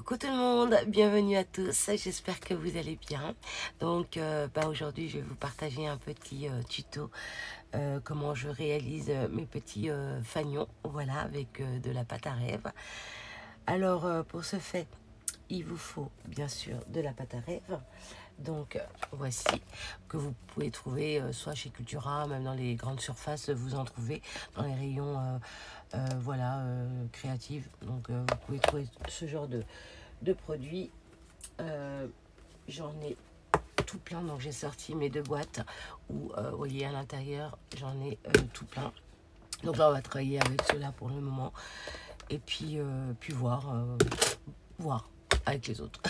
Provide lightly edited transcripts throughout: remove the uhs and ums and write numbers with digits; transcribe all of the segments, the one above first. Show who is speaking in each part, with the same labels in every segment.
Speaker 1: Coucou tout le monde, bienvenue à tous, j'espère que vous allez bien. Donc aujourd'hui je vais vous partager un petit tuto comment je réalise mes petits fanions, voilà, avec de la pâte à rêve. Alors pour ce fait, il vous faut bien sûr de la pâte à rêve. Donc voici, que vous pouvez trouver soit chez Cultura, même dans les grandes surfaces, vous en trouvez dans les rayons voilà, créatifs. Donc vous pouvez trouver ce genre de produits. J'en ai tout plein, donc j'ai sorti mes deux boîtes où vous voyez à l'intérieur j'en ai tout plein. Donc là on va travailler avec ceux-là pour le moment et puis voir avec les autres.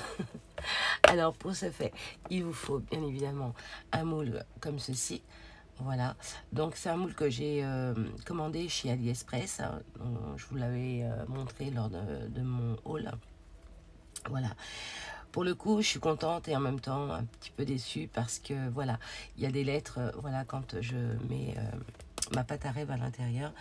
Speaker 1: Alors pour ce fait, il vous faut bien évidemment un moule comme ceci. Voilà, donc c'est un moule que j'ai commandé chez AliExpress. Je vous l'avais montré lors de mon haul. Voilà, pour le coup je suis contente et en même temps un petit peu déçue parce que voilà, il y a des lettres, voilà, quand je mets ma pâte à rêve à l'intérieur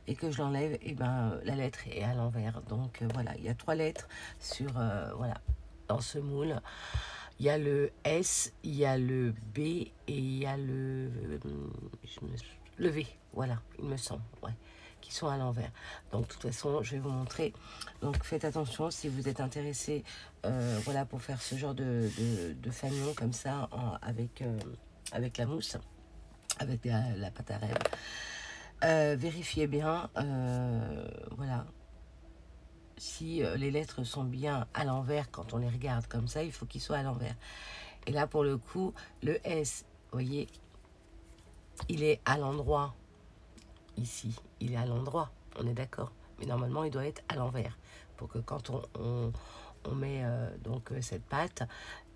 Speaker 1: et que je l'enlève, et ben la lettre est à l'envers. Donc voilà, il y a 3 lettres sur voilà, dans ce moule. Il y a le S, il y a le B et il y a le V, voilà, il me semble, ouais, qui sont à l'envers. Donc de toute façon je vais vous montrer, donc faites attention si vous êtes intéressé voilà, pour faire ce genre de fanion comme ça avec la mousse, avec la pâte à rêve. Vérifiez bien voilà, si les lettres sont bien à l'envers. Quand on les regarde comme ça, il faut qu'ils soient à l'envers. Et là pour le coup, le S, vous voyez, il est à l'endroit ici, il est à l'endroit, on est d'accord, mais normalement il doit être à l'envers pour que quand on met donc cette pâte,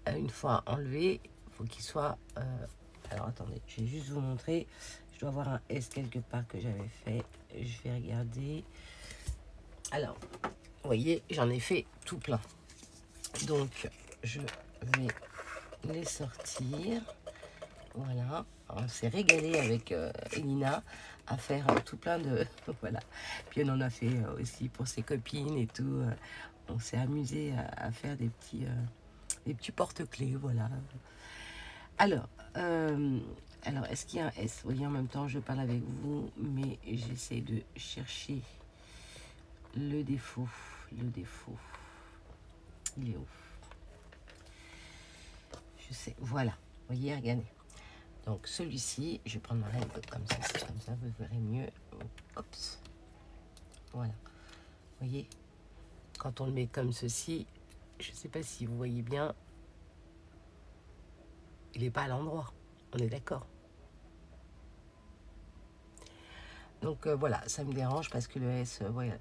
Speaker 1: une fois enlevé, il faut qu'il soit alors attendez, je vais juste vous montrer. Je dois avoir un S quelque part que j'avais fait, je vais regarder. Alors vous voyez, j'en ai fait tout plein, donc je vais les sortir. Voilà, on s'est régalé avec Elina à faire tout plein de voilà, puis on en a fait aussi pour ses copines et tout. On s'est amusé à faire des petits porte-clés, voilà. Alors est-ce qu'il y a un S? Vous voyez, en même temps je parle avec vous, mais j'essaie de chercher le défaut. Il est où? Je sais, voilà, vous voyez, regardez. Donc celui-ci, je vais prendre ma règle comme ça vous verrez mieux. Oups. Voilà, vous voyez, quand on le met comme ceci, je ne sais pas si vous voyez bien, il n'est pas à l'endroit, on est d'accord. Donc voilà, ça me dérange parce que le S, voilà,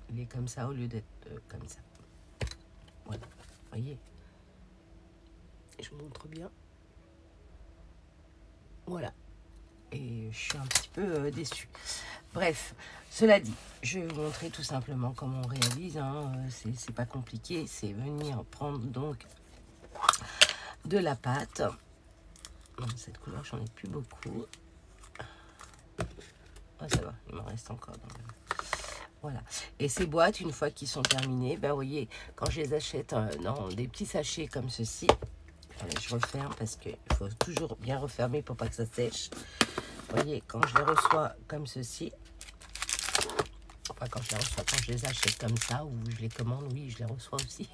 Speaker 1: il est comme ça au lieu d'être comme ça. Voilà, vous voyez, je vous montre bien. Voilà, et je suis un petit peu déçue. Bref, cela dit, je vais vous montrer tout simplement comment on réalise, hein. C'est pas compliqué, c'est venir prendre donc de la pâte. Cette couleur, j'en ai plus beaucoup. Ah, ça va, il m'en reste encore. Voilà. Et ces boîtes, une fois qu'ils sont terminés, ben vous voyez, quand je les achète dans des petits sachets comme ceci, allez, je referme parce qu'il faut toujours bien refermer pour pas que ça sèche. Vous voyez, quand je les reçois comme ceci, enfin quand je les achète comme ça, ou je les commande, oui, je les reçois aussi.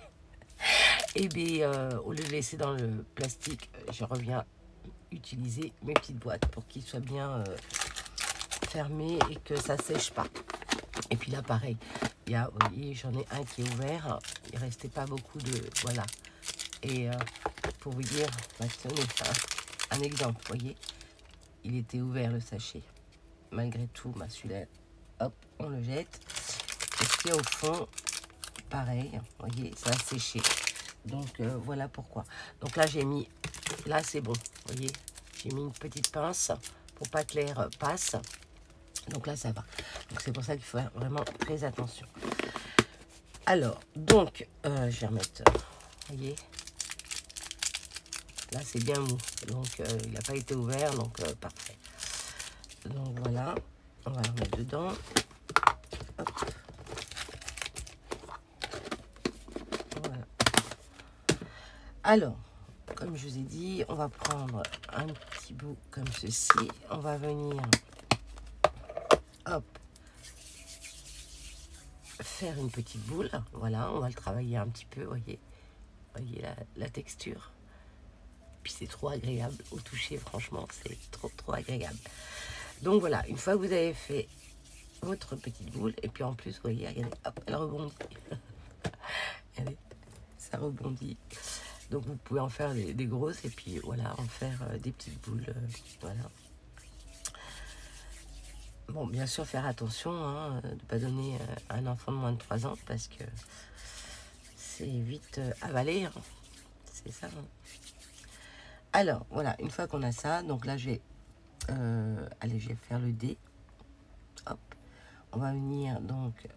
Speaker 1: Et bien, au lieu de laisser dans le plastique, je reviens utiliser mes petites boîtes pour qu'ils soient bien fermés et que ça sèche pas. Et puis là, pareil, il y a, vous voyez, j'en ai un qui est ouvert. Il restait pas beaucoup de, voilà. Et pour vous dire, bah, tenez, un exemple, vous voyez, il était ouvert le sachet. Malgré tout, bah, celui-là, hop, on le jette. Et ce qu'il y a au fond, pareil, vous voyez, ça a séché. Donc voilà pourquoi. Donc là j'ai mis, là c'est bon, vous voyez, j'ai mis une petite pince pour pas que l'air passe. Donc là ça va. Donc c'est pour ça qu'il faut faire vraiment très attention. Alors donc je vais remettre, vous voyez, là c'est bien mou, donc il n'a pas été ouvert, donc parfait. Donc voilà, on va le remettre dedans. Hop. Voilà, Alors, comme je vous ai dit, on va prendre un petit bout comme ceci. On va venir, hop, faire une petite boule. Voilà, on va le travailler un petit peu, voyez la texture. Puis c'est trop agréable au toucher, franchement, c'est trop agréable. Donc voilà, une fois que vous avez fait votre petite boule, et puis en plus, vous voyez, regardez, hop, elle rebondit. Regardez, ça rebondit. Donc vous pouvez en faire des grosses, et puis voilà, en faire des petites boules, voilà. Bon, bien sûr, faire attention, hein, de ne pas donner à un enfant de moins de 3 ans, parce que c'est vite avalé, hein. C'est ça, hein. Alors, voilà, une fois qu'on a ça, donc là, allez, je vais faire le dé. Hop, on va venir donc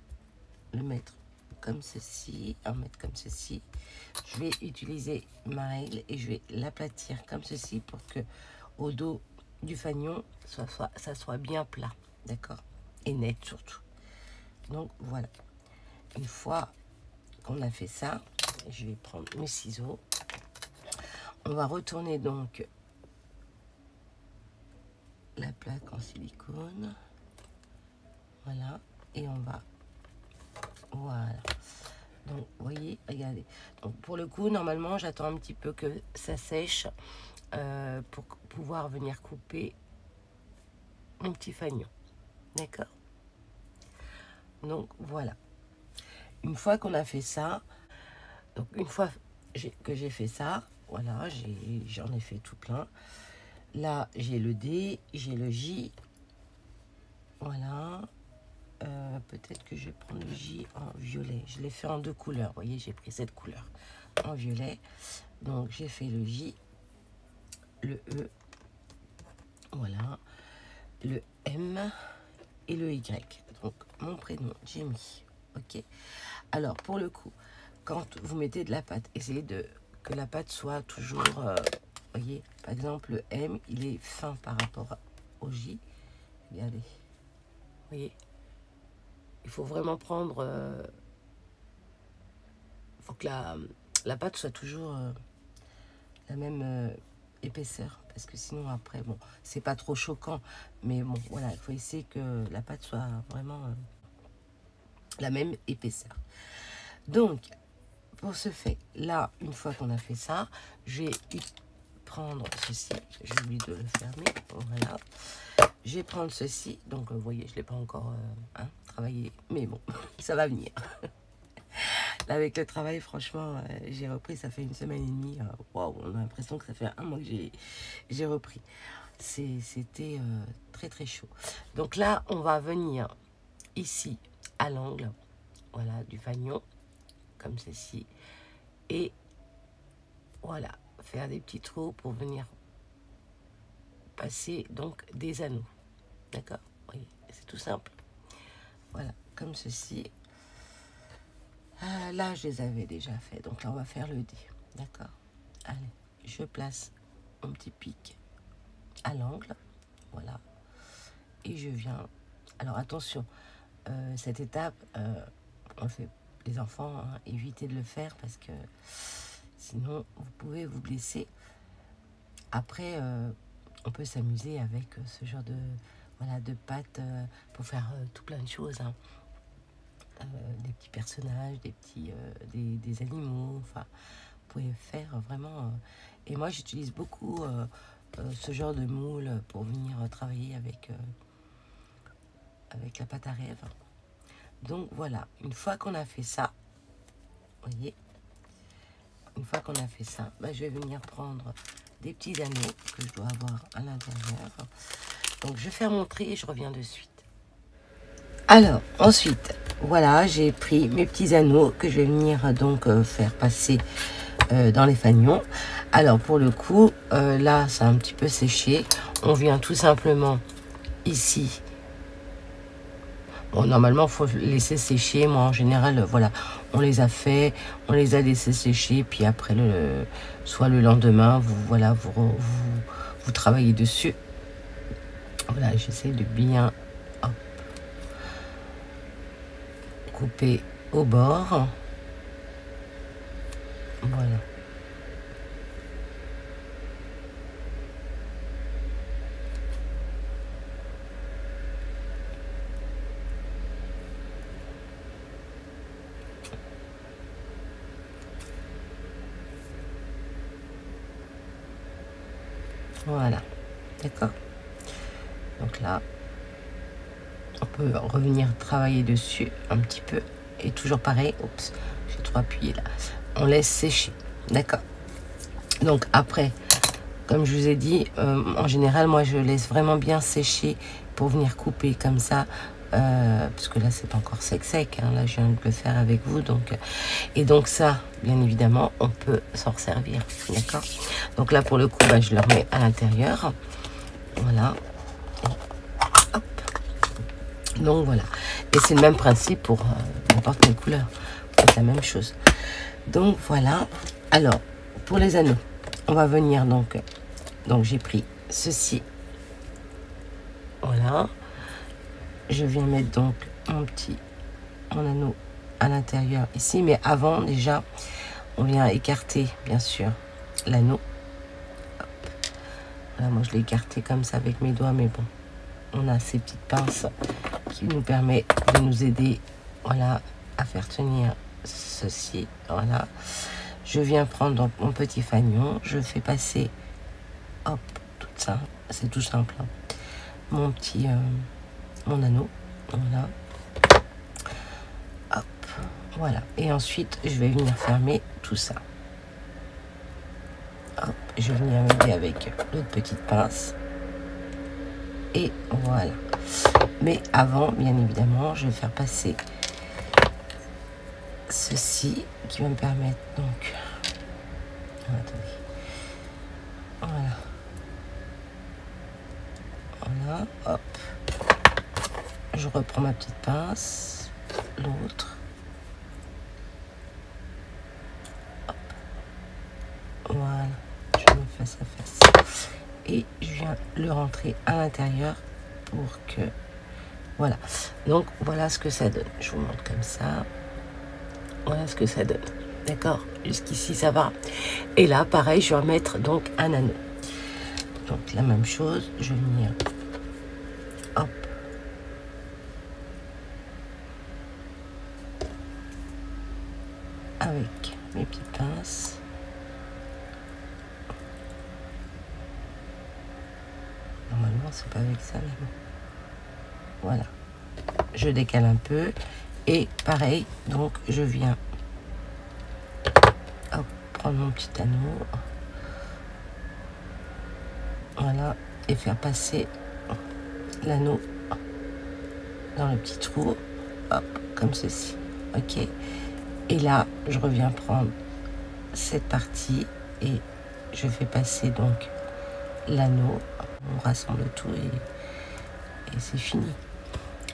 Speaker 1: le mettre comme ceci, en mettre comme ceci. Je vais utiliser ma règle et je vais l'aplatir comme ceci pour que au dos du fanion, ça soit bien plat, d'accord? Et net surtout. Donc, voilà. Une fois qu'on a fait ça, je vais prendre mes ciseaux. On va retourner donc la plaque en silicone. Voilà. Et on va... Voilà. Donc, vous voyez, regardez. Donc, pour le coup, normalement, j'attends un petit peu que ça sèche pour pouvoir venir couper mon petit fanion. D'accord? Donc, voilà. Une fois qu'on a fait ça, donc une fois que j'ai fait ça, voilà, j'en ai fait tout plein. Là, j'ai le D, j'ai le J. Voilà. Peut-être que je vais prendre le J en violet. Je l'ai fait en 2 couleurs. Vous voyez, j'ai pris cette couleur en violet. Donc, j'ai fait le J, le E, voilà, le M et le Y. Donc, mon prénom, Jamie. OK? Alors, pour le coup, quand vous mettez de la pâte, essayez que la pâte soit toujours, voyez, par exemple, le M, il est fin par rapport au J. Regardez. Vous voyez? Il faut vraiment prendre... il faut que la pâte soit toujours la même épaisseur. Parce que sinon, après, bon, c'est pas trop choquant. Mais bon, voilà, il faut essayer que la pâte soit vraiment la même épaisseur. Donc, pour ce fait, là, une fois qu'on a fait ça, je vais prendre ceci. J'ai oublié de le fermer. Voilà. Je vais prendre ceci. Donc, vous voyez, je ne l'ai pas encore travaillé. Mais bon, ça va venir. Là, avec le travail, franchement, j'ai repris. Ça fait 1 semaine et demie. Waouh, on a l'impression que ça fait 1 mois que j'ai repris. C'était très chaud. Donc là, on va venir ici, à l'angle, voilà, du fanion, comme ceci. Et voilà, faire des petits trous pour venir passer donc des anneaux. D'accord? Oui, c'est tout simple. Voilà, comme ceci. Là, je les avais déjà fait. Donc là, on va faire le dé. D'accord? Allez, je place mon petit pic à l'angle. Voilà. Et je viens... Alors, attention, cette étape, on le fait, les enfants, hein, évitez de le faire parce que sinon, vous pouvez vous blesser. Après, on peut s'amuser avec ce genre de pâte pour faire tout plein de choses, hein. Des petits personnages, des animaux, enfin, vous pouvez faire vraiment... et moi, j'utilise beaucoup ce genre de moule pour venir travailler avec la pâte à rêve. Donc, voilà, une fois qu'on a fait ça, vous voyez, une fois qu'on a fait ça, bah, je vais venir prendre des petits anneaux que je dois avoir à l'intérieur. Donc, je vais faire mon tri et je reviens de suite. Alors, ensuite, voilà, j'ai pris mes petits anneaux que je vais venir donc faire passer dans les fanions. Alors, pour le coup, là, ça a un petit peu séché. On vient tout simplement ici. Bon, normalement, il faut laisser sécher. Moi, en général, voilà, on les a fait, on les a laissés sécher. Puis après, soit le lendemain, vous travaillez dessus. Voilà, j'essaie de bien couper au bord. Voilà. Voilà, d'accord. Donc là, on peut revenir travailler dessus un petit peu. Et toujours pareil, oups, j'ai trop appuyé là. On laisse sécher, d'accord. Donc après, comme je vous ai dit, en général, moi, je laisse vraiment bien sécher pour venir couper comme ça. Parce que là, c'est pas encore sec, hein. Là, je viens de le faire avec vous. Donc, et donc ça, bien évidemment, on peut s'en servir, d'accord. Donc là, pour le coup, bah, je le remets à l'intérieur. Voilà. Hop. Donc voilà. Et c'est le même principe pour n'importe quelle couleur. C'est la même chose. Donc voilà. Alors, pour les anneaux, on va venir donc j'ai pris ceci. Voilà. Je viens mettre donc mon anneau à l'intérieur ici. Mais avant, déjà, on vient écarter, bien sûr, l'anneau. Voilà, moi, je l'ai écarté comme ça avec mes doigts. Mais bon, on a ces petites pinces qui nous permettent de nous aider, voilà, à faire tenir ceci. Voilà. Je viens prendre donc mon petit fanion. Je fais passer, hop, tout ça. C'est tout simple, hein. Mon anneau, voilà, hop, voilà, et ensuite je vais venir fermer tout ça. Hop, je vais venir m'aider avec l'autre petite pince et voilà. Mais avant, bien évidemment, je vais faire passer ceci qui va me permettre donc, attendez, voilà, hop. Je reprends ma petite pince, l'autre. Voilà, je me face à face. Et je viens le rentrer à l'intérieur pour que... Voilà. Donc, voilà ce que ça donne. Je vous montre comme ça. Voilà ce que ça donne. D'accord? Jusqu'ici, ça va. Et là, pareil, je vais mettre donc un anneau. Donc, la même chose. Je vais venir... Hop. Avec mes petites pinces. Normalement, c'est pas avec ça, mais bon. Voilà. Je décale un peu. Et pareil, donc, je viens... Hop, prendre mon petit anneau. Voilà. Et faire passer l'anneau dans le petit trou. Hop, comme ceci. Ok. Et là, je reviens prendre cette partie et je fais passer donc l'anneau. On rassemble tout et c'est fini.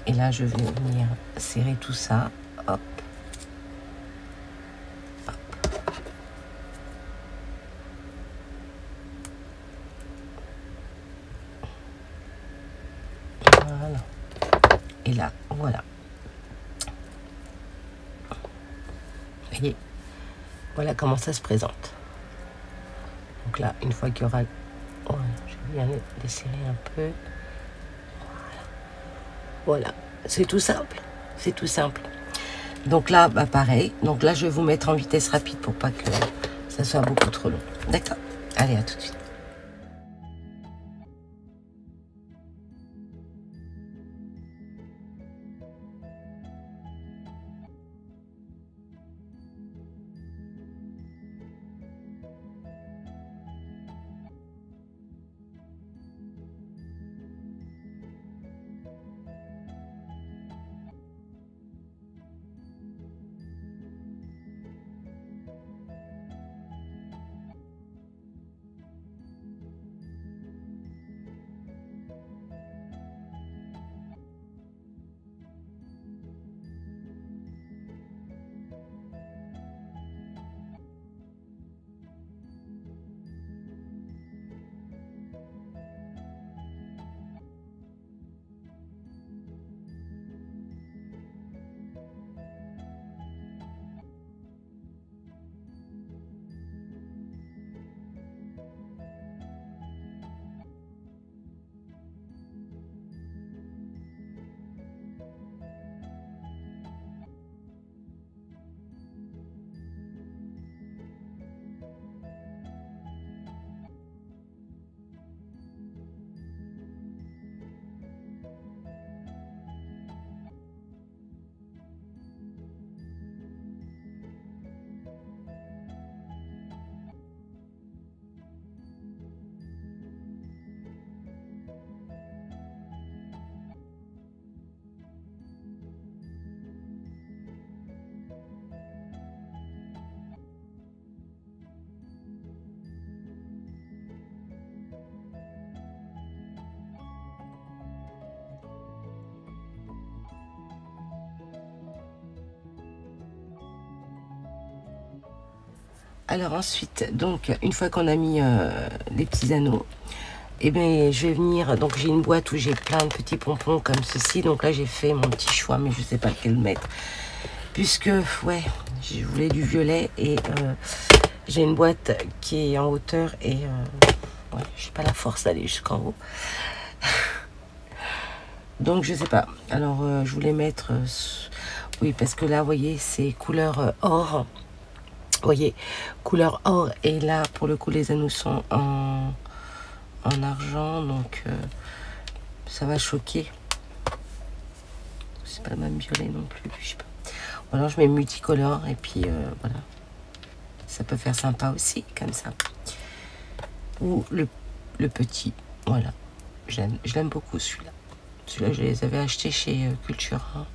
Speaker 1: Et là, je vais venir serrer tout ça. Hop. Hop. Voilà. Et là, voilà. Vous voyez, voilà comment ça se présente. Donc là, une fois qu'il y aura... Oh, je vais bien les serrer un peu. Voilà, c'est tout simple. C'est tout simple. Donc là, bah pareil. Donc là, je vais vous mettre en vitesse rapide pour pas que ça soit beaucoup trop long. D'accord? Allez, à tout de suite. Alors ensuite, donc une fois qu'on a mis les petits anneaux, et bien je vais venir, donc j'ai une boîte où j'ai plein de petits pompons comme ceci. Donc là j'ai fait mon petit choix, mais je sais pas lequel mettre, puisque ouais, je voulais du violet et j'ai une boîte qui est en hauteur et ouais, j'ai pas la force d'aller jusqu'en haut. Donc je sais pas. Alors je voulais mettre oui, parce que là vous voyez c'est couleur or. Vous voyez, couleur or, et là pour le coup les anneaux sont en argent, donc ça va choquer. C'est pas le même violet non plus, je sais pas. Ou alors je mets multicolore et puis voilà, ça peut faire sympa aussi comme ça. Ou le petit, voilà, je l'aime beaucoup celui-là. Celui-là je les avais achetés chez Cultura.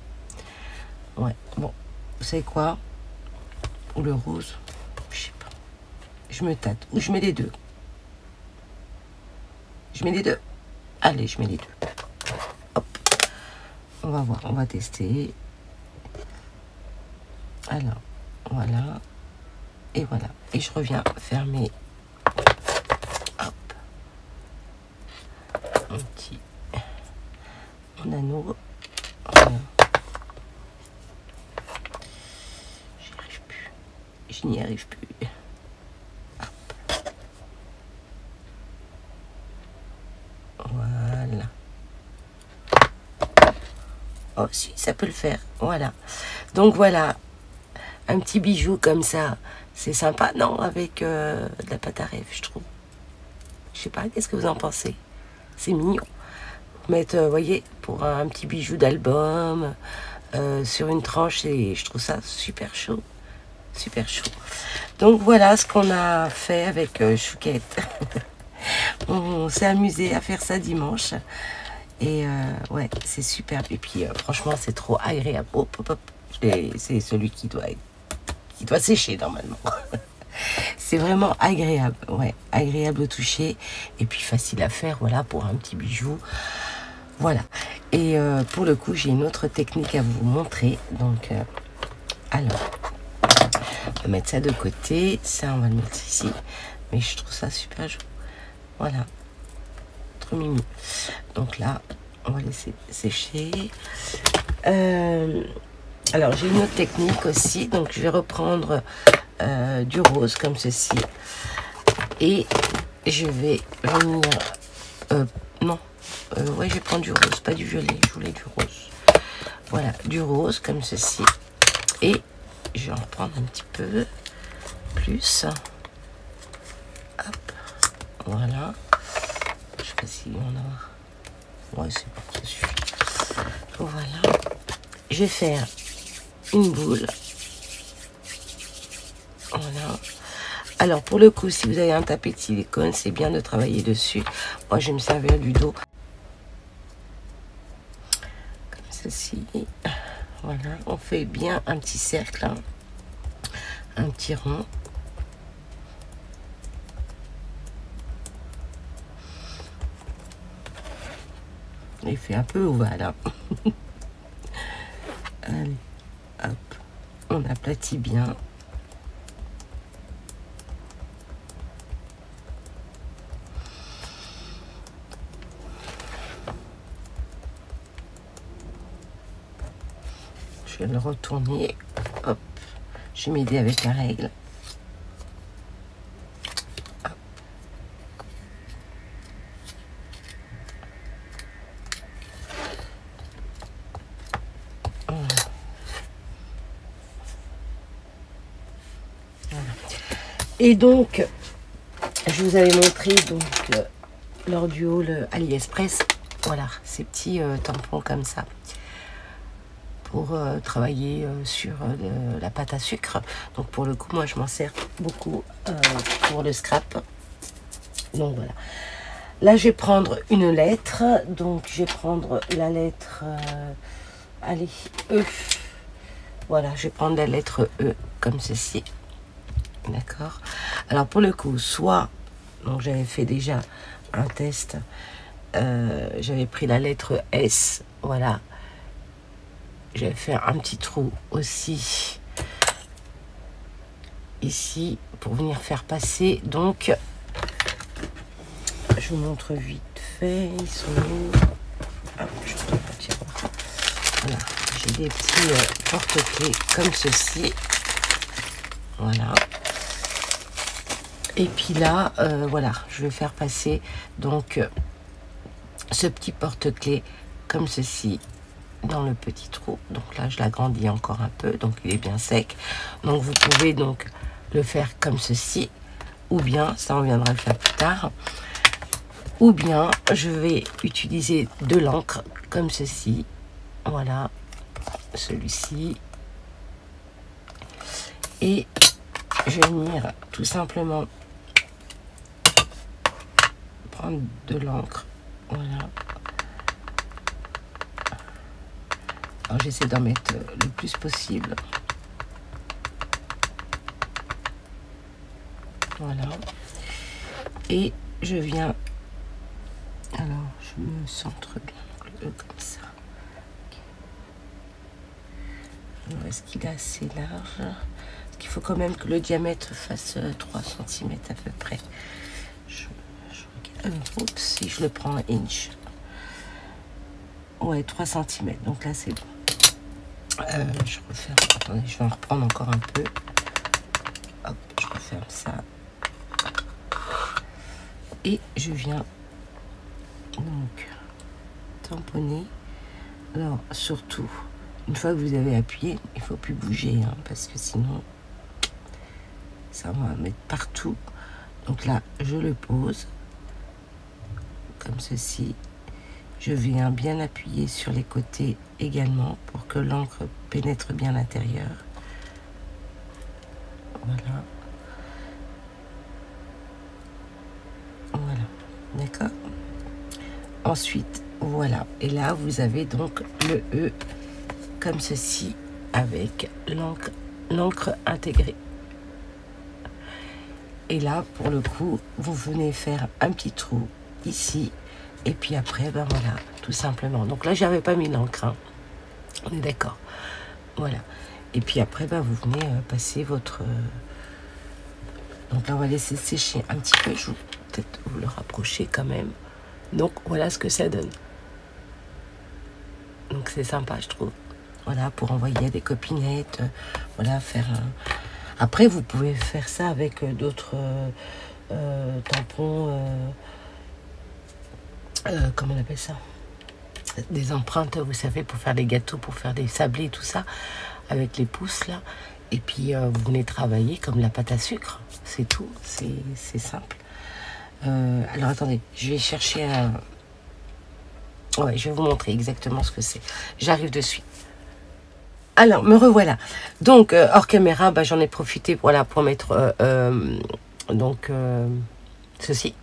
Speaker 1: Ouais, bon, vous savez quoi, ou le rose, je sais pas, je me tâte, ou je mets les deux. Je mets les deux. Allez, je mets les deux. Hop. On va voir, on va tester. Alors, voilà. Et voilà. Et je reviens fermer. Hop. Mon petit mon anneau. Voilà. J'y arrive plus. Je n'y arrive plus. Voilà. Oh si, ça peut le faire. Voilà. Donc voilà. Un petit bijou comme ça. C'est sympa, non? Avec de la pâte à rêve, je trouve. Je sais pas, qu'est-ce que vous en pensez? C'est mignon. Mettre, vous voyez, pour un petit bijou d'album, sur une tranche, et je trouve ça super chaud. Super chaud. Donc voilà ce qu'on a fait avec Chouquette. On s'est amusé à faire ça dimanche. Et ouais, c'est superbe. Et puis franchement, c'est trop agréable. Hop, hop, hop. C'est celui qui doit sécher normalement. C'est vraiment agréable. Ouais, agréable au toucher. Et puis facile à faire, voilà, pour un petit bijou. Voilà. Et pour le coup, j'ai une autre technique à vous montrer. Donc, alors, on va mettre ça de côté. Ça, on va le mettre ici. Mais je trouve ça super joli. Voilà. Trop mimi. Donc là, on va laisser sécher. Alors, j'ai une autre technique aussi. Donc, je vais reprendre du rose comme ceci. Et je vais venir... non. Ouais, je vais prendre du rose, pas du violet. Je voulais du rose. Voilà, du rose comme ceci. Et je vais en prendre un petit peu plus. Hop. Voilà. Je sais pas si on a... Ouais, c'est bon, ça suffit. Voilà. Je vais faire une boule. Voilà. Alors, pour le coup, si vous avez un tapis de silicone, c'est bien de travailler dessus. Moi, je vais me servir du dos. Comme ceci. Voilà. On fait bien un petit cercle. Hein. Un petit rond. Il fait un peu ovale. Hein. Allez, hop. On aplatit bien. Je vais le retourner. Hop. Je vais m'aider avec la règle. Hop. Voilà. Et donc, je vous avais montré donc lors du haul AliExpress, voilà, ces petits tampons comme ça. Pour travailler sur la pâte à sucre. Donc pour le coup, moi je m'en sers beaucoup pour le scrap. Donc voilà. Là je vais prendre une lettre. Donc je vais prendre la lettre allez, E. Voilà, je vais prendre la lettre E comme ceci. D'accord. Alors pour le coup, soit, donc j'avais fait déjà un test, j'avais pris la lettre S, voilà. Je vais faire un petit trou aussi ici pour venir faire passer. Donc, je vous montre vite fait. Ils sont où? Ah, je peux pas tirer. Voilà, j'ai des petits porte-clés comme ceci. Voilà. Et puis là, voilà, je vais faire passer donc ce petit porte-clés comme ceci dans le petit trou. Donc là, je l'agrandis encore un peu, donc il est bien sec. Donc vous pouvez donc le faire comme ceci, ou bien, ça on viendra le faire plus tard, ou bien je vais utiliser de l'encre comme ceci. Voilà, celui-ci. Et je vais venir tout simplement prendre de l'encre. Voilà. Alors j'essaie d'en mettre le plus possible. Voilà. Et je viens. Alors je me centre bien comme ça. Alors est-ce qu'il est assez large? Parce qu'il faut quand même que le diamètre fasse 3 cm à peu près. Oups, si je le prends en inch. Ouais, 3 cm. Donc là c'est bon. Je referme. Attendez, je vais en reprendre encore un peu. Hop, je referme ça. Et je viens donc tamponner. Alors surtout, une fois que vous avez appuyé, il ne faut plus bouger, hein, parce que sinon ça va mettre partout. Donc là, je le pose comme ceci. Je viens bien appuyer sur les côtés également pour que l'encre pénètre bien l'intérieur. Voilà. Voilà. D'accord. Ensuite, voilà. Et là, vous avez donc le E comme ceci avec l'encre intégrée. Et là, pour le coup, vous venez faire un petit trou ici. Et puis après, ben voilà, tout simplement. Donc là, j'avais pas mis l'encre, hein. On est d'accord. Voilà. Et puis après, ben, vous venez passer votre... Donc là, on va laisser sécher un petit peu. Je vais peut-être vous le rapprocher quand même. Donc voilà ce que ça donne. Donc c'est sympa, je trouve. Voilà, pour envoyer des copinettes. Voilà, faire un... Après, vous pouvez faire ça avec d'autres tampons... comment on appelle ça, des empreintes, vous savez, pour faire des gâteaux, pour faire des sablés, tout ça, avec les pouces là. Et puis vous venez travailler comme la pâte à sucre, c'est tout, c'est simple. Alors attendez, je vais chercher un... Ouais, je vais vous montrer exactement ce que c'est. J'arrive de suite. Alors, me revoilà. Donc, hors caméra, bah, j'en ai profité, voilà, pour mettre ceci.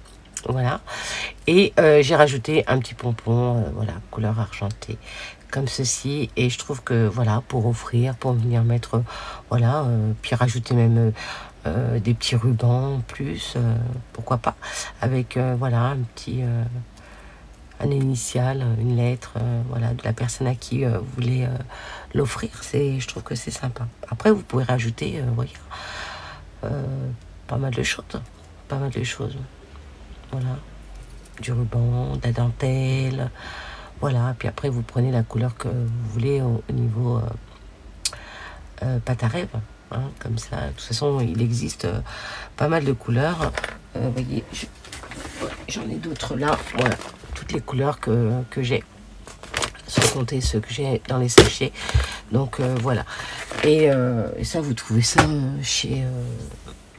Speaker 1: Voilà. Et j'ai rajouté un petit pompon, voilà, couleur argentée, comme ceci. Et je trouve que, voilà, pour offrir, pour venir mettre, voilà, puis rajouter même des petits rubans en plus, pourquoi pas, avec, voilà, un petit... un initial, une lettre, voilà, de la personne à qui vous voulez l'offrir. Je trouve que c'est sympa. Après, vous pouvez rajouter, voyez, pas mal de choses. Pas mal de choses. Voilà. Du ruban, de la dentelle. Voilà. Puis après, vous prenez la couleur que vous voulez au niveau pâte à rêve. Hein, comme ça. De toute façon, il existe pas mal de couleurs. Vous voyez, j'en ai d'autres là. Voilà. Toutes les couleurs que j'ai, sans compter ceux que j'ai dans les sachets. Donc voilà. Et ça, vous trouvez ça chez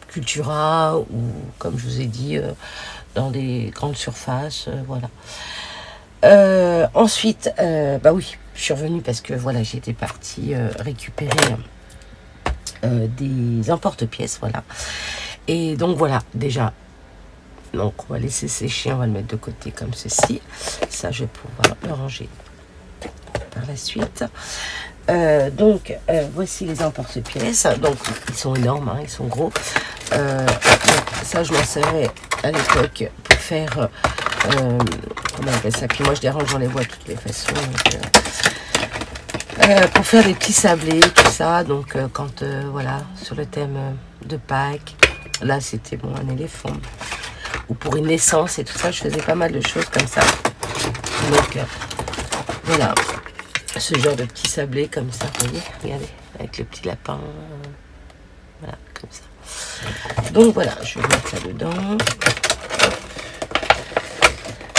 Speaker 1: Cultura ou, comme je vous ai dit, dans des grandes surfaces. Voilà. Ensuite, bah oui, je suis revenue parce que voilà, j'étais partie récupérer des emporte-pièces. Voilà. Et donc voilà, déjà. Donc on va laisser sécher, on va le mettre de côté comme ceci. Ça, je vais pouvoir le ranger par la suite. Voici les emporte-pièces. Donc ils sont énormes, hein, ils sont gros. Ça, je m'en servais à l'époque pour faire... comment on appelle ça? Puis moi, je les range dans les boîtes de toutes les façons. Donc, pour faire des petits sablés, tout ça. Donc quand, voilà, sur le thème de Pâques, là c'était bon, un éléphant. Ou pour une naissance et tout ça, je faisais pas mal de choses comme ça. Donc voilà, ce genre de petits sablés comme ça, vous voyez, regardez, avec le petit lapin, voilà, comme ça. Donc voilà, je vais mettre ça dedans.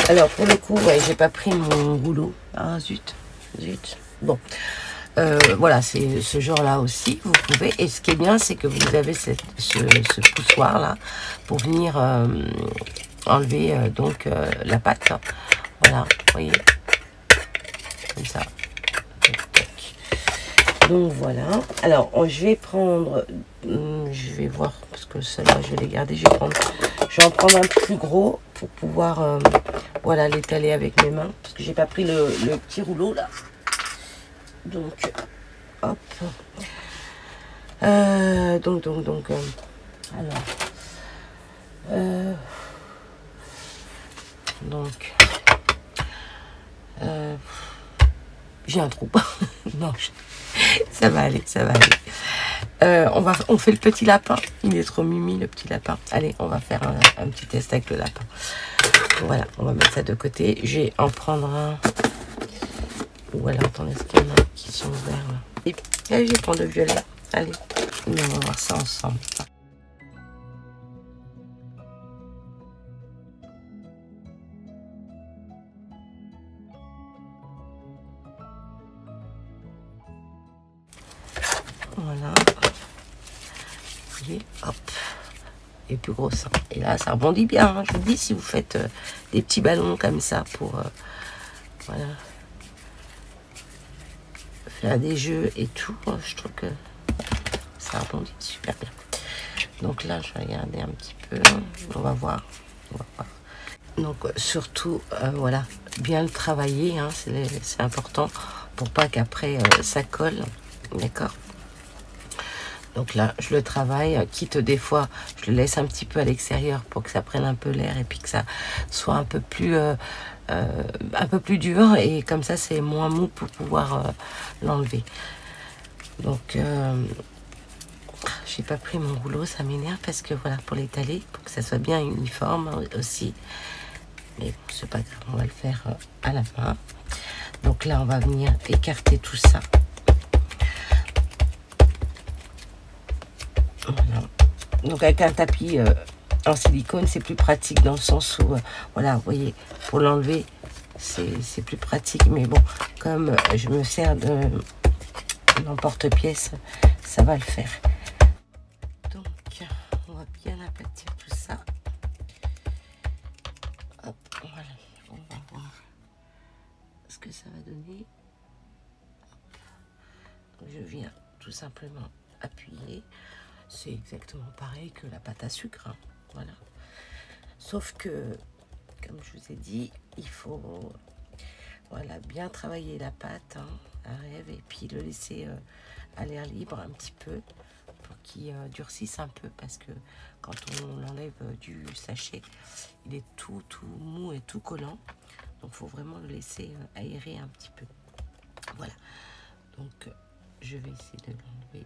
Speaker 1: Alors pour le coup, ouais, j'ai pas pris mon rouleau. Ah zut, zut. Bon, voilà, c'est ce genre-là aussi, vous pouvez. Et ce qui est bien, c'est que vous avez ce poussoir-là pour venir enlever donc la pâte. Voilà, vous voyez, comme ça. Donc voilà. Alors, je vais prendre, je vais voir, parce que celle-là, je vais les garder. Je vais en prendre un plus gros pour pouvoir, voilà, l'étaler avec mes mains. Parce que j'ai pas pris le petit rouleau, là. Donc, hop. Alors. Donc. J'ai un trou. Non, ça va aller, ça va aller. On fait le petit lapin. Il est trop mimi, le petit lapin. Allez, on va faire un petit test avec le lapin. Voilà, on va mettre ça de côté. Je vais en prendre un. Ou alors, attendez, est-ce qu'il y en a qui sont ouverts là? Et je vais prendre le violet. Allez, on va voir ça ensemble. Voilà. Vous voyez, hop. Et plus gros ça. Et là, ça rebondit bien. Hein. Je vous dis, si vous faites des petits ballons comme ça pour voilà, faire des jeux et tout, je trouve que ça rebondit super bien. Donc là, je vais regarder un petit peu. On va voir. On va voir. Donc surtout, voilà, bien le travailler. Hein, c'est important pour pas qu'après ça colle. D'accord. Donc là, je le travaille, quitte des fois, je le laisse un petit peu à l'extérieur pour que ça prenne un peu l'air et puis que ça soit un peu plus dur. Et comme ça, c'est moins mou pour pouvoir l'enlever. Donc, j'ai pas pris mon rouleau, ça m'énerve parce que voilà, pour l'étaler, pour que ça soit bien uniforme aussi. Mais bon, c'est pas grave, on va le faire à la main. Donc là, on va venir écarter tout ça. Voilà. Donc avec un tapis en silicone, c'est plus pratique dans le sens où, voilà, vous voyez, pour l'enlever, c'est plus pratique. Mais bon, comme je me sers de l'emporte-pièce, ça va le faire. Donc, on va bien aplatir tout ça. Hop, voilà, on va voir ce que ça va donner. Hop. Je viens tout simplement appuyer. C'est exactement pareil que la pâte à sucre, hein. Voilà. Sauf que, comme je vous ai dit, il faut, voilà, bien travailler la pâte, hein, à rêve, et puis le laisser à l'air libre un petit peu pour qu'il durcisse un peu, parce que quand on l'enlève du sachet, il est tout mou et tout collant. Donc, il faut vraiment le laisser aérer un petit peu. Voilà. Donc, je vais essayer de l'enlever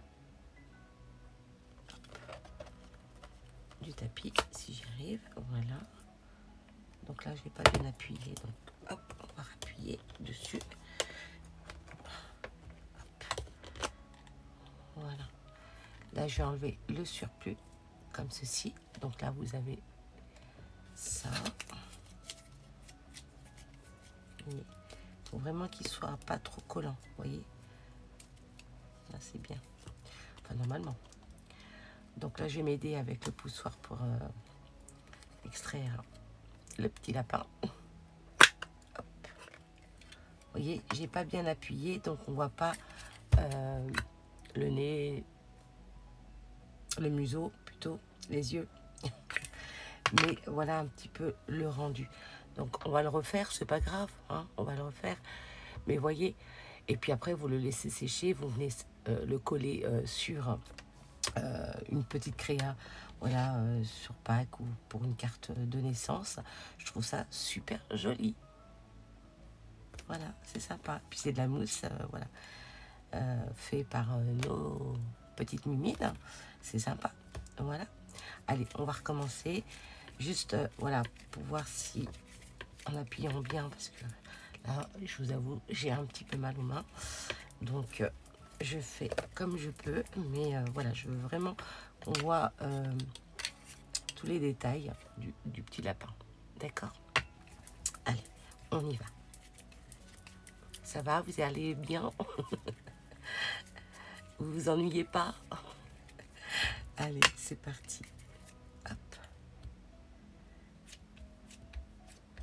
Speaker 1: du tapis, si j'y arrive. Voilà. Donc là, je vais pas bien appuyer. Donc, hop, on va appuyer dessus. Hop. Voilà. Là, je vais enlever le surplus, comme ceci. Donc là, vous avez ça. Il faut vraiment qu'il soit pas trop collant, vous voyez. Là, c'est bien. Enfin, normalement. Donc là, je vais m'aider avec le poussoir pour extraire le petit lapin. Hop. Vous voyez, j'ai pas bien appuyé, donc on voit pas le nez, le museau plutôt, les yeux. Mais voilà un petit peu le rendu. Donc on va le refaire, c'est pas grave, hein, on va le refaire. Mais voyez, et puis après vous le laissez sécher, vous venez le coller sur une petite créa, voilà, sur Pâques ou pour une carte de naissance. Je trouve ça super joli. Voilà, c'est sympa. Puis c'est de la mousse, voilà. fait par nos petites mimines. C'est sympa. Voilà. Allez, on va recommencer. Juste, voilà, pour voir si, en appuyant bien, parce que là, je vous avoue, j'ai un petit peu mal aux mains. Donc, je fais comme je peux. Mais voilà, je veux vraiment qu'on voit tous les détails du petit lapin. D'accord? Allez, on y va. Ça va? Vous allez bien? Vous vous ennuyez pas? Allez, c'est parti. Hop.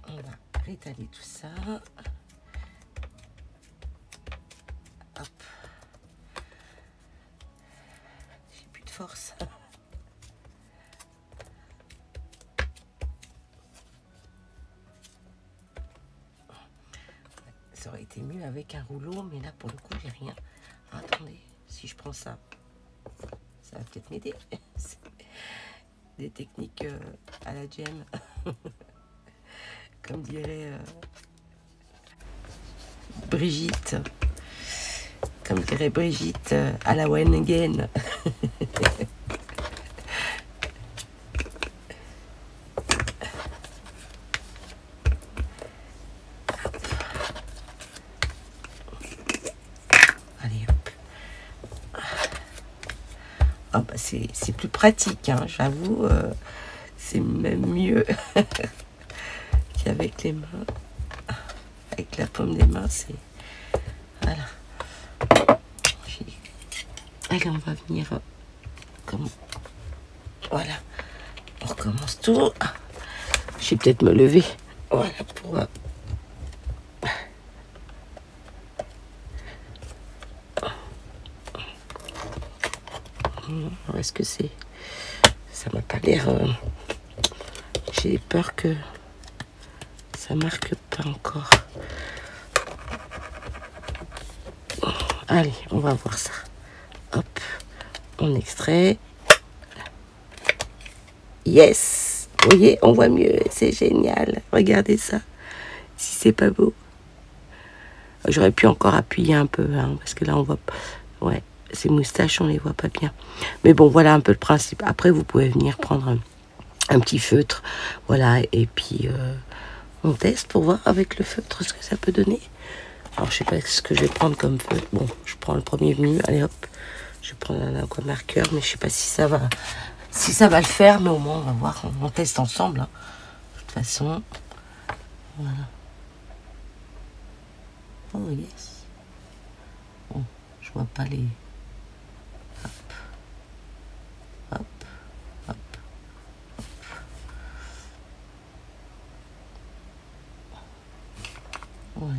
Speaker 1: On va rétaler tout ça. Hop. J'ai plus de force. Ça aurait été mieux avec un rouleau, mais là pour le coup j'ai rien. Attendez, si je prends ça, ça va peut-être m'aider. Des techniques à la gemme. Comme dirait Brigitte. Comme dirait Brigitte à la one again. Allez hop. Oh, bah c'est plus pratique, hein, j'avoue. C'est même mieux qu'avec les mains. Avec la paume des mains, c'est... Voilà. Allez, on va venir comme... Voilà. On recommence tout. Je vais peut-être me lever. Voilà, pour... Est-ce que c'est... Ça m'a pas l'air... J'ai peur que ça marque pas encore. Allez, on va voir ça. Hop, on extrait. Yes! Vous voyez, on voit mieux. C'est génial. Regardez ça. Si c'est pas beau. J'aurais pu encore appuyer un peu, hein, parce que là, on voit pas... Ouais, ces moustaches, on les voit pas bien. Mais bon, voilà un peu le principe. Après, vous pouvez venir prendre un petit feutre. Voilà, et puis... on teste pour voir avec le feutre ce que ça peut donner. Alors, je sais pas ce que je vais prendre comme feutre. Bon, je prends le premier venu. Allez, hop. Je vais prendre un aquamarqueur, mais je sais pas si ça va le faire. Mais au moins, on va voir. On teste ensemble. Hein. De toute façon. Voilà. Oh, yes. Bon, je vois pas les... Hop. Hop. Hop. Voilà.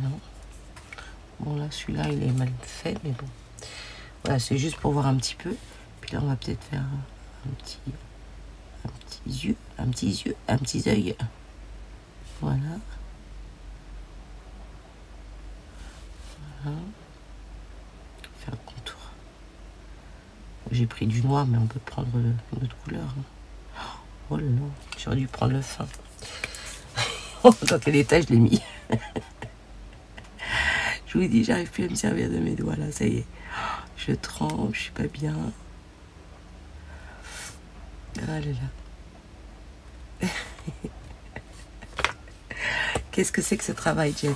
Speaker 1: Bon, là, celui-là, il est mal fait, mais bon. Voilà, c'est juste pour voir un petit peu. Puis là, on va peut-être faire un petit œil. Voilà. Voilà. Faire le contour. J'ai pris du noir, mais on peut prendre une autre couleur. Oh là là, j'aurais dû prendre le fin. Dans quel état je l'ai mis. Je vous dis, j'arrive plus à me servir de mes doigts, là, ça y est. Je tremble, je suis pas bien. Ah là là. Qu'est-ce que c'est que ce travail, Jen?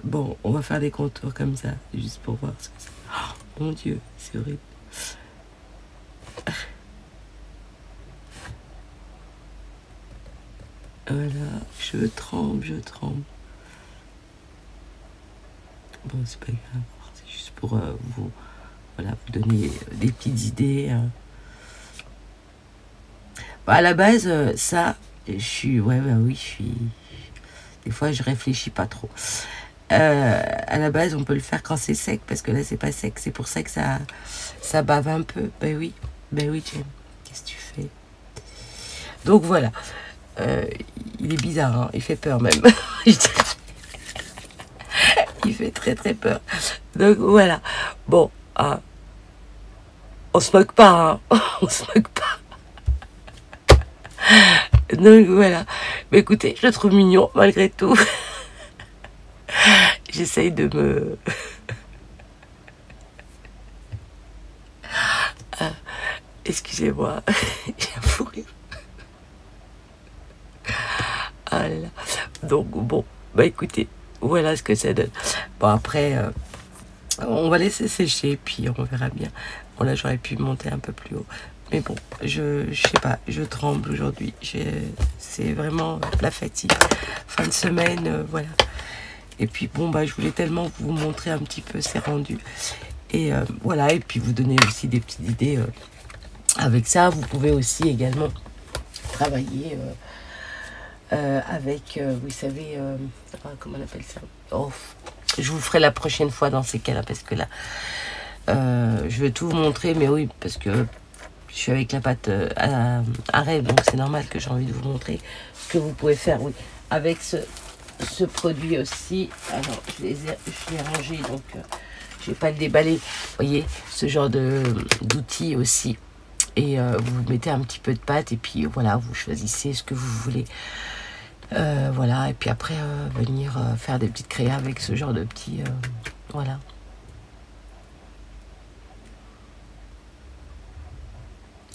Speaker 1: Bon, on va faire des contours comme ça, juste pour voir ce que c'est. Oh, mon Dieu, c'est horrible. Voilà, je tremble. Bon, c'est pas grave, c'est juste pour vous donner des petites idées. Bah, à la base, ça, je suis... Ouais, bah oui, je suis... Des fois, je réfléchis pas trop. À la base, on peut le faire quand c'est sec, parce que là, c'est pas sec. C'est pour ça que ça bave un peu. Ben oui, Jen, qu'est-ce que tu fais? Donc, voilà. Il est bizarre, hein, il fait peur même. Il fait très très peur. Donc voilà. Bon, on se moque pas, hein. On se moque pas. Donc voilà. Mais écoutez, je le trouve mignon malgré tout. J'essaye de Excusez-moi, j'ai un fou rire. Ah là là. Donc bon, bah écoutez, voilà ce que ça donne. Bon après, on va laisser sécher, puis on verra bien. Bon là j'aurais pu monter un peu plus haut. Mais bon, je sais pas, je tremble aujourd'hui. C'est vraiment la fatigue. Fin de semaine, voilà. Et puis bon, bah je voulais tellement vous montrer un petit peu ces rendus. Et voilà, et puis vous donner aussi des petites idées avec ça. Vous pouvez aussi également travailler avec, vous savez, comment on appelle ça? Oh, je vous ferai la prochaine fois dans ces cas-là, parce que là, je vais tout vous montrer, mais oui, parce que je suis avec la pâte à rêve, donc c'est normal que j'ai envie de vous montrer ce que vous pouvez faire, oui, avec ce produit aussi. Alors, je l'ai rangé, donc je vais pas le déballer. Vous voyez, ce genre d'outils aussi. Et vous mettez un petit peu de pâte, et puis voilà, vous choisissez ce que vous voulez. Voilà, et puis après, venir faire des petites créas avec ce genre de petits... voilà.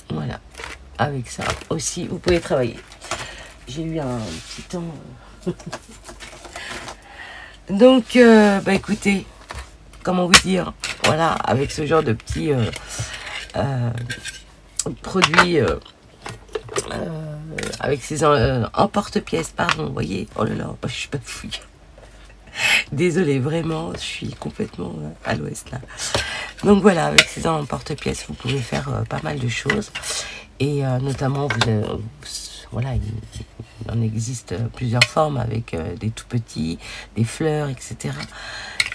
Speaker 1: Voilà, avec ça aussi, vous pouvez travailler. J'ai eu un petit temps... Donc, bah écoutez, comment vous dire, voilà, avec ce genre de petits produits, avec ces emporte-pièces, pardon, vous voyez, oh là là, je suis pas fouille. Désolée, vraiment, je suis complètement à l'ouest là. Donc voilà, avec ces emporte-pièces, vous pouvez faire pas mal de choses. Et notamment, voilà, il en existe plusieurs formes avec des tout petits, des fleurs, etc.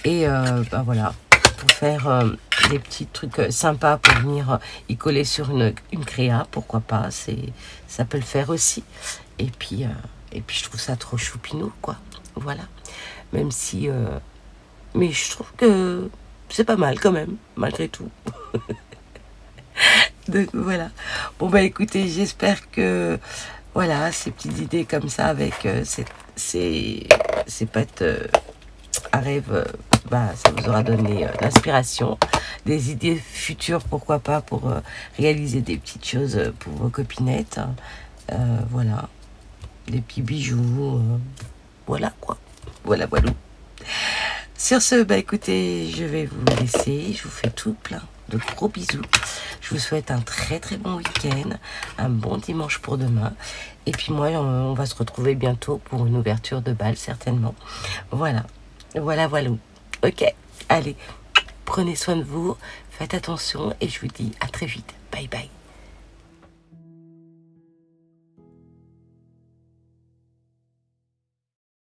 Speaker 1: Et ben voilà, pour faire des petits trucs sympas pour venir y coller sur une créa, pourquoi pas, ça peut le faire aussi. Et puis je trouve ça trop choupinou, quoi. Voilà. Même si... mais je trouve que c'est pas mal quand même, malgré tout. Donc voilà. Bon bah écoutez, j'espère que voilà, ces petites idées comme ça avec ces pâtes à rêve, bah ça vous aura donné l'inspiration, des idées futures, pourquoi pas, pour réaliser des petites choses pour vos copinettes. Voilà, des petits bijoux, voilà quoi. Voilà. Sur ce, bah écoutez, je vais vous laisser. Je vous fais tout plein de gros bisous. Je vous souhaite un très très bon week-end, un bon dimanche pour demain. Et puis moi, on va se retrouver bientôt pour une ouverture de bal, certainement. Voilà. Ok, allez, prenez soin de vous, faites attention et je vous dis à très vite. Bye bye.